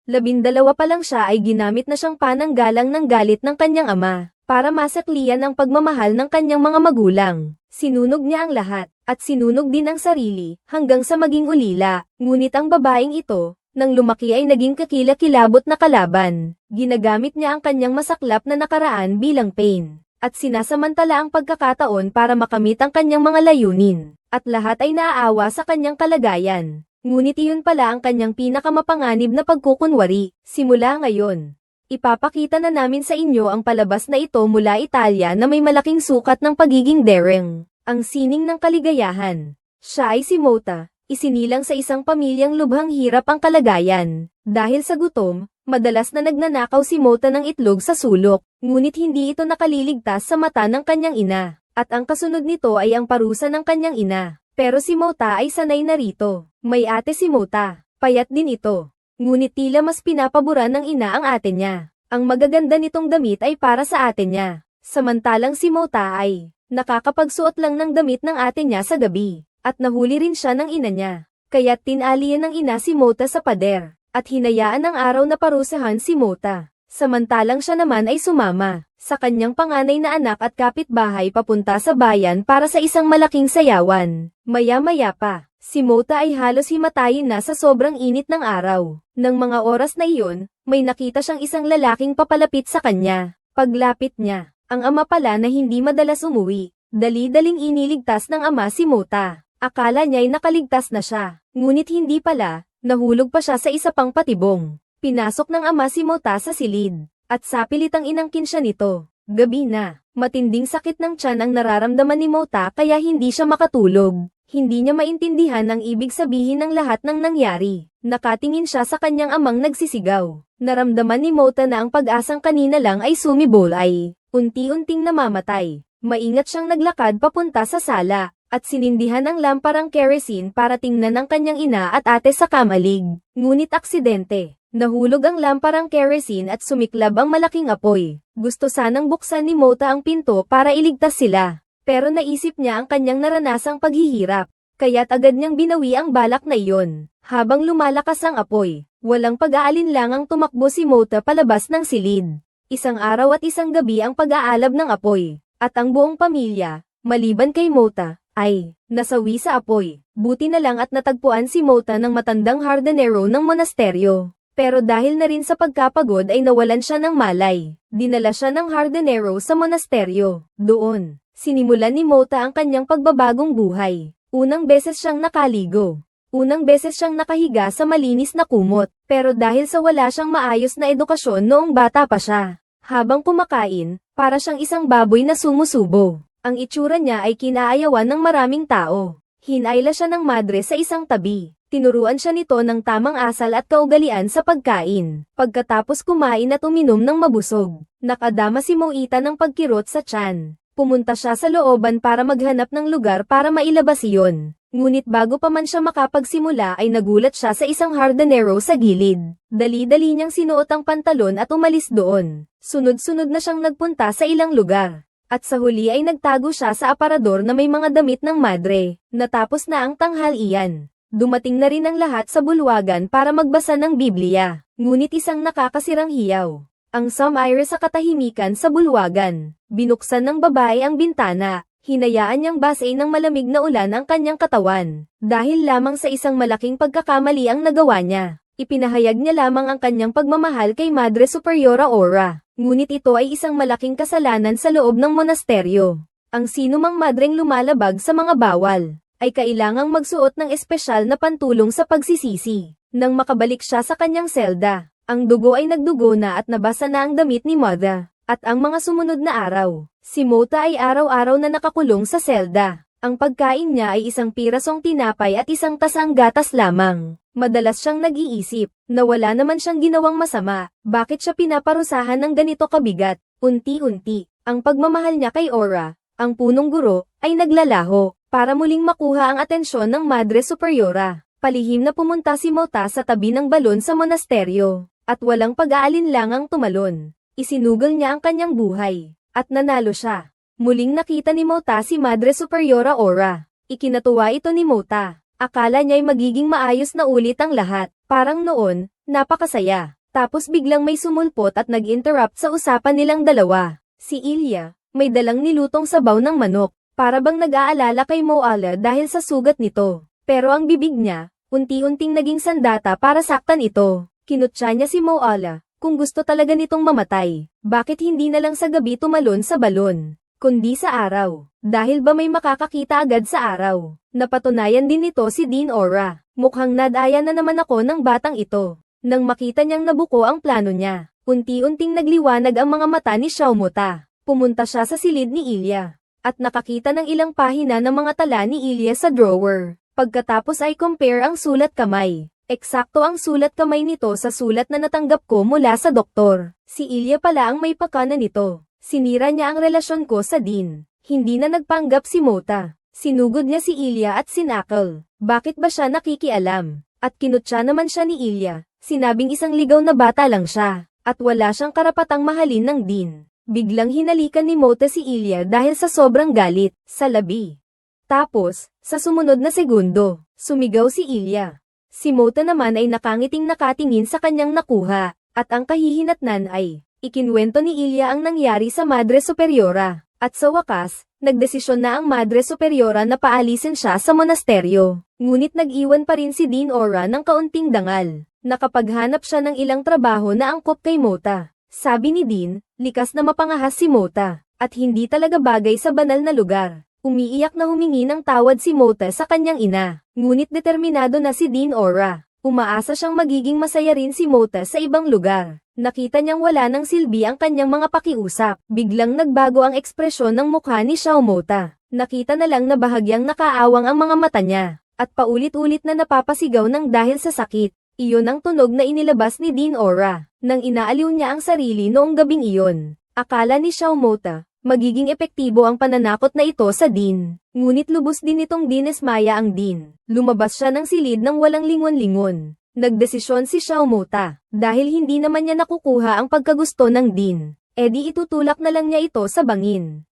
12 pa lang siya ay ginamit na siyang pananggalang ng galit ng kanyang ama, para masaklian ang pagmamahal ng kanyang mga magulang. Sinunog niya ang lahat, at sinunog din ang sarili, hanggang sa maging ulila. Ngunit ang babaeng ito, nang lumaki ay naging kakilakilabot na kalaban. Ginagamit niya ang kanyang masaklap na nakaraan bilang pain, at sinasamantala ang pagkakataon para makamit ang kanyang mga layunin, at lahat ay naaawa sa kanyang kalagayan. Ngunit iyon pala ang kanyang pinakamapanganib na pagkukunwari. Simula ngayon, ipapakita na namin sa inyo ang palabas na ito mula Italia na may malaking sukat ng pagiging daring. Ang sining ng kaligayahan. Siya ay si Mota, isinilang sa isang pamilyang lubhang hirap ang kalagayan. Dahil sa gutom, madalas na nagnanakaw si Mota ng itlog sa sulok, ngunit hindi ito nakaliligtas sa mata ng kanyang ina. At ang kasunod nito ay ang parusa ng kanyang ina. Pero si Mota ay sanay na rito. May ate si Mota, payat din ito. Ngunit tila mas pinapaboran ng ina ang ate niya. Ang magaganda nitong damit ay para sa ate niya. Samantalang si Mota ay nakakapagsuot lang ng damit ng ate niya sa gabi. At nahuli rin siya ng ina niya. Kaya't tinalian ng ina si Mota sa pader. At hinayaan ng araw na parusahan si Mota. Samantalang siya naman ay sumama sa kanyang panganay na anak at kapitbahay papunta sa bayan para sa isang malaking sayawan. Maya-maya pa, si Mota ay halos himatayin na sa sobrang init ng araw. Nang mga oras na iyon, may nakita siyang isang lalaking papalapit sa kanya. Paglapit niya, ang ama pala na hindi madalas umuwi. Dali-daling iniligtas ng ama si Mota. Akala niya'y nakaligtas na siya, ngunit hindi pala, nahulog pa siya sa isa pang patibong. Pinasok ng ama si Mota sa silid, at sapilitang inangkin siya nito. Gabi na, matinding sakit ng tiyan ang nararamdaman ni Mota kaya hindi siya makatulog. Hindi niya maintindihan ang ibig sabihin ng lahat ng nangyari. Nakatingin siya sa kanyang amang nagsisigaw. Naramdaman ni Mota na ang pag-asang kanina lang ay sumibol ay unti-unting namamatay. Maingat siyang naglakad papunta sa sala, at sinindihan ang lamparang kerosene para tingnan ang kanyang ina at ate sa kamalig. Ngunit aksidente. Nahulog ang lamparang kerosene at sumiklab ang malaking apoy. Gusto sanang buksan ni Mota ang pinto para iligtas sila. Pero naisip niya ang kanyang naranasang paghihirap. Kaya't agad niyang binawi ang balak na iyon. Habang lumalakas ang apoy, walang pag-aalinlangang tumakbo si Mota palabas ng silid. Isang araw at isang gabi ang pag-aalab ng apoy. At ang buong pamilya, maliban kay Mota, ay nasawi sa apoy. Buti na lang at natagpuan si Mota ng matandang hardinero ng monasteryo. Pero dahil na rin sa pagkapagod ay nawalan siya ng malay. Dinala siya ng hardinero sa monasteryo. Doon, sinimulan ni Mota ang kanyang pagbabagong buhay. Unang beses siyang nakaligo. Unang beses siyang nakahiga sa malinis na kumot. Pero dahil sa wala siyang maayos na edukasyon noong bata pa siya. Habang kumakain, para siyang isang baboy na sumusubo. Ang itsura niya ay kinaayawan ng maraming tao. Hinayla siya ng madre sa isang tabi. Tinuruan siya nito ng tamang asal at kaugalian sa pagkain. Pagkatapos kumain at uminom ng mabusog, nakadama si Moita ng pagkirot sa tiyan. Pumunta siya sa looban para maghanap ng lugar para mailabas iyon. Ngunit bago pa man siya makapagsimula ay nagulat siya sa isang hardinero sa gilid. Dali-dali niyang sinuot ang pantalon at umalis doon. Sunod-sunod na siyang nagpunta sa ilang lugar. At sa huli ay nagtago siya sa aparador na may mga damit ng madre. Natapos na ang tanghalian. Dumating na rin ang lahat sa bulwagan para magbasa ng Biblia. Ngunit isang nakakasirang hiyaw ang sumire sa katahimikan sa bulwagan. Binuksan ng babae ang bintana. Hinayaan niyang basain ng malamig na ulan ang kanyang katawan. Dahil lamang sa isang malaking pagkakamali ang nagawa niya. Ipinahayag niya lamang ang kanyang pagmamahal kay Madre Superiora Aura. Ngunit ito ay isang malaking kasalanan sa loob ng monasteryo. Ang sinumang madreng lumalabag sa mga bawal ay kailangang magsuot ng espesyal na pantulong sa pagsisisi. Nang makabalik siya sa kanyang selda, ang dugo ay nagdugo na at nabasa na ang damit ni Mother. At ang mga sumunod na araw, si Mota ay araw-araw na nakakulong sa selda. Ang pagkain niya ay isang pirasong tinapay at isang tasang gatas lamang. Madalas siyang nag-iisip na wala naman siyang ginawang masama. Bakit siya pinaparusahan ng ganito kabigat? Unti-unti, ang pagmamahal niya kay Aura, ang punong guro, ay naglalaho. Para muling makuha ang atensyon ng Madre Superiora, palihim na pumunta si Mota sa tabi ng balon sa monasteryo, at walang pag-aalinlangang tumalon. Isinugol niya ang kanyang buhay, at nanalo siya. Muling nakita ni Mota si Madre Superiora Aura. Ikinatuwa ito ni Mota. Akala niya'y magiging maayos na ulit ang lahat. Parang noon, Napakasaya. Tapos biglang may sumulpot at nag-interrupt sa usapan nilang dalawa. Si Ilya, may dalang nilutong sabaw ng manok, para bang nag-aalala kay Moala dahil sa sugat nito. Pero ang bibig niya, unti-unting naging sandata para saktan ito. Kinutya niya si Moala, kung gusto talaga nitong mamatay, bakit hindi na lang sa gabi tumalon sa balon, kundi sa araw. Dahil ba may makakakita agad sa araw? Napatunayan din nito si Dean Ora. Mukhang nadaya na naman ako ng batang ito. Nang makita niyang nabuko ang plano niya, unti-unting nagliwanag ang mga mata ni Xiaomota. Pumunta siya sa silid ni Ilya, at nakakita ng ilang pahina ng mga tala ni Ilya sa drawer. Pagkatapos ay compare ang sulat kamay. Eksakto ang sulat kamay nito sa sulat na natanggap ko mula sa doktor. Si Ilya pala ang may pakana nito. Sinira niya ang relasyon ko sa Dean. Hindi na nagpanggap si Mota. Sinugod niya si Ilya at sinakal. Bakit ba siya nakikialam? At kinutya naman siya ni Ilya. Sinabing isang ligaw na bata lang siya, at wala siyang karapatang mahalin ng Dean. Biglang hinalikan ni Mota si Ilya dahil sa sobrang galit, sa labi. Tapos, sa sumunod na segundo, sumigaw si Ilya. Si Mota naman ay nakangiting nakatingin sa kanyang nakuha, at ang kahihinatnan ay, ikinwento ni Ilya ang nangyari sa Madre Superiora. At sa wakas, nagdesisyon na ang Madre Superiora na paalisin siya sa monasteryo. Ngunit nag-iwan pa rin si Dean Ora ng kaunting dangal. Nakapaghanap siya ng ilang trabaho na angkop kay Mota. Sabi ni Dean, likas na mapangahas si Mota, at hindi talaga bagay sa banal na lugar. Umiiyak na humingi ng tawad si Mota sa kanyang ina. Ngunit determinado na si Dean Ora. Umaasa siyang magiging masaya rin si Mota sa ibang lugar. Nakita niyang wala ng silbi ang kanyang mga pakiusap. Biglang nagbago ang ekspresyon ng mukha ni Xiaomota. Nakita na lang na bahagyang nakaawang ang mga mata niya, at paulit-ulit na napapasigaw ng dahil sa sakit. Iyon ang tunog na inilabas ni Dean Ora, nang inaaliw niya ang sarili noong gabing iyon. Akala ni Xiaomota, magiging epektibo ang pananakot na ito sa Dean. Ngunit lubos din itong dinesmaya ang Dean. Lumabas siya ng silid ng walang lingon-lingon. Nagdesisyon si Xiaomota, dahil hindi naman niya nakukuha ang pagkagusto ng Dean. Edi itutulak na lang niya ito sa bangin.